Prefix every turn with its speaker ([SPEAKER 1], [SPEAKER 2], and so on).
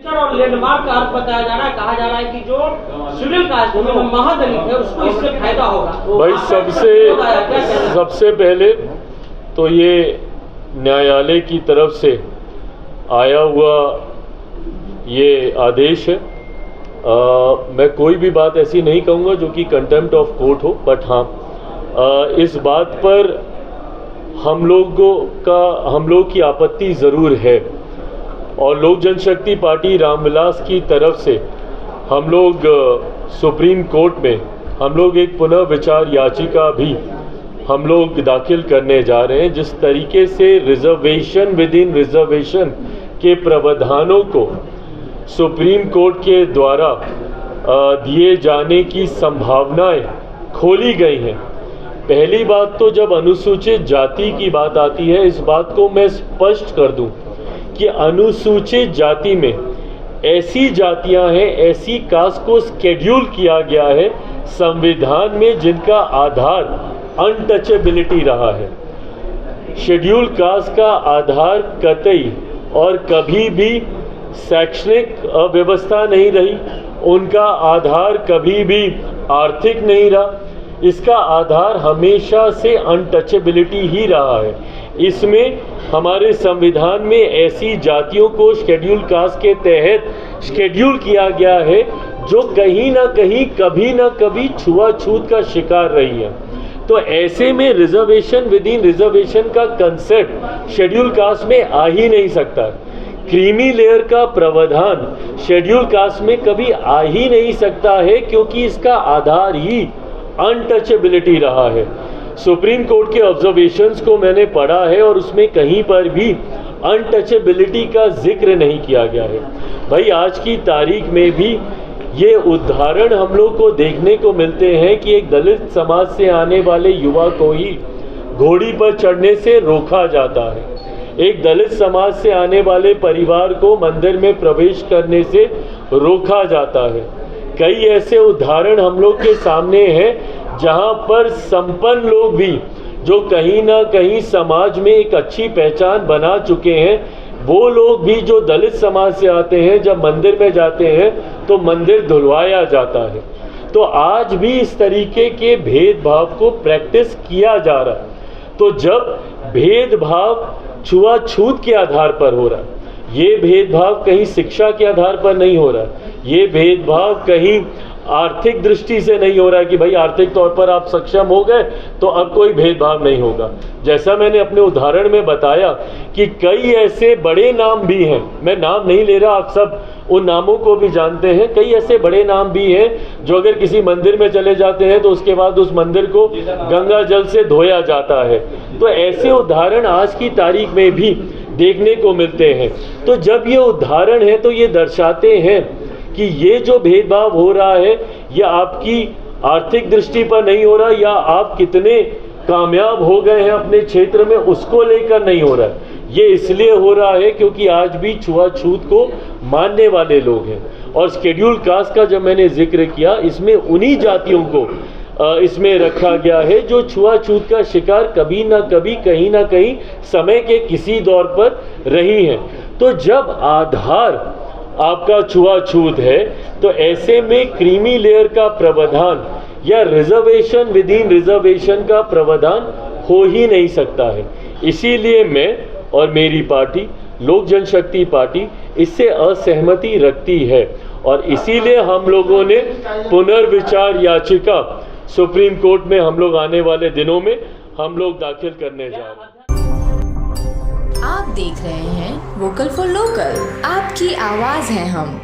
[SPEAKER 1] और लैंडमार्क का अर्थ बताया जा रहा है, कहा जा रहा है कि जो शेड्यूल कास्ट है, महादलित है, उसको इससे फायदा होगा।
[SPEAKER 2] भाई सबसे पहले तो ये न्यायालय की तरफ से आया हुआ ये आदेश है। मैं कोई भी बात ऐसी नहीं कहूँगा जो कि कंटेम्प्ट ऑफ कोर्ट हो, बट हाँ इस बात पर हम लोग की आपत्ति ज़रूर है और लोक जनशक्ति पार्टी रामविलास की तरफ से हम लोग सुप्रीम कोर्ट में हम लोग एक पुनः विचार याचिका भी हम लोग दाखिल करने जा रहे हैं। जिस तरीके से रिजर्वेशन विद इन रिजर्वेशन के प्रावधानों को सुप्रीम कोर्ट के द्वारा दिए जाने की संभावनाएं खोली गई हैं। पहली बात तो जब अनुसूचित जाति की बात आती है, इस बात को मैं स्पष्ट कर दूं कि अनुसूचित जाति में ऐसी जातियां हैं, ऐसी कास्ट को स्केड्यूल किया गया है संविधान में जिनका आधार अनटचेबिलिटी रहा है। शेड्यूल कास्ट का आधार कतई और कभी भी शैक्षणिक व्यवस्था नहीं रही, उनका आधार कभी भी आर्थिक नहीं रहा, इसका आधार हमेशा से अनटचेबिलिटी ही रहा है। इसमें हमारे संविधान में ऐसी जातियों को शेड्यूल कास्ट के तहत शेड्यूल किया गया है जो कहीं ना कहीं कभी ना कभी छुआछूत का शिकार रही है। तो ऐसे में रिजर्वेशन विद इन रिजर्वेशन का कंसेप्ट शेड्यूल कास्ट में आ ही नहीं सकता। क्रीमी लेयर का प्रावधान शेड्यूल कास्ट में कभी आ ही नहीं सकता है क्योंकि इसका आधार ही अनटचेबिलिटी रहा है। सुप्रीम कोर्ट के ऑब्जर्वेशंस को मैंने पढ़ा है और उसमें कहीं पर भी अनटचेबिलिटी का जिक्र नहीं किया गया है। भाई आज की तारीख में भी ये उदाहरण हम लोग को देखने को मिलते हैं कि एक दलित समाज से आने वाले युवा को ही घोड़ी पर चढ़ने से रोका जाता है। एक दलित समाज से आने वाले परिवार को मंदिर में प्रवेश करने से रोका जाता है। कई ऐसे उदाहरण हम लोग के सामने हैं जहां पर संपन्न लोग भी जो कहीं ना कहीं समाज में एक अच्छी पहचान बना चुके हैं, वो लोग भी जो दलित समाज से आते हैं जब मंदिर में जाते हैं तो मंदिर धुलवाया जाता है। तो आज भी इस तरीके के भेदभाव को प्रैक्टिस किया जा रहा है। तो जब भेदभाव छुआछूत के आधार पर हो रहा है, ये भेदभाव कहीं शिक्षा के आधार पर नहीं हो रहा है, ये भेदभाव कहीं आर्थिक दृष्टि से नहीं हो रहा है कि भाई आर्थिक तौर पर आप सक्षम हो गए तो अब कोई भेदभाव नहीं होगा। जैसा मैंने अपने उदाहरण में बताया कि कई ऐसे बड़े नाम भी हैं, मैं नाम नहीं ले रहा, आप सब उन नामों को भी जानते हैं। कई ऐसे बड़े नाम भी हैं जो अगर किसी मंदिर में चले जाते हैं तो उसके बाद उस मंदिर को गंगा जल से धोया जाता है। तो ऐसे उदाहरण आज की तारीख में भी देखने को मिलते हैं। तो जब ये उदाहरण है तो ये दर्शाते हैं कि ये जो भेदभाव हो रहा है ये आपकी आर्थिक दृष्टि पर नहीं हो रहा, या आप कितने कामयाब हो गए हैं अपने क्षेत्र में उसको लेकर नहीं हो रहा है। ये इसलिए हो रहा है क्योंकि आज भी छुआछूत को मानने वाले लोग हैं। और शेड्यूल कास्ट का जब मैंने जिक्र किया, इसमें उन्हीं जातियों को इसमें रखा गया है जो छुआछूत का शिकार कभी ना कभी कहीं ना कहीं समय के किसी दौर पर रही हैं। तो जब आधार आपका छुआछूत है तो ऐसे में क्रीमी लेयर का प्रावधान या रिजर्वेशन विद इन रिजर्वेशन का प्रावधान हो ही नहीं सकता है। इसीलिए मैं और मेरी पार्टी लोक जनशक्ति पार्टी इससे असहमति रखती है और इसीलिए हम लोगों ने पुनर्विचार याचिका सुप्रीम कोर्ट में हम लोग आने वाले दिनों में हम लोग दाखिल करने जा रहे हैं।
[SPEAKER 3] आप देख रहे हैं वोकल फॉर लोकल, आपकी आवाज है हम।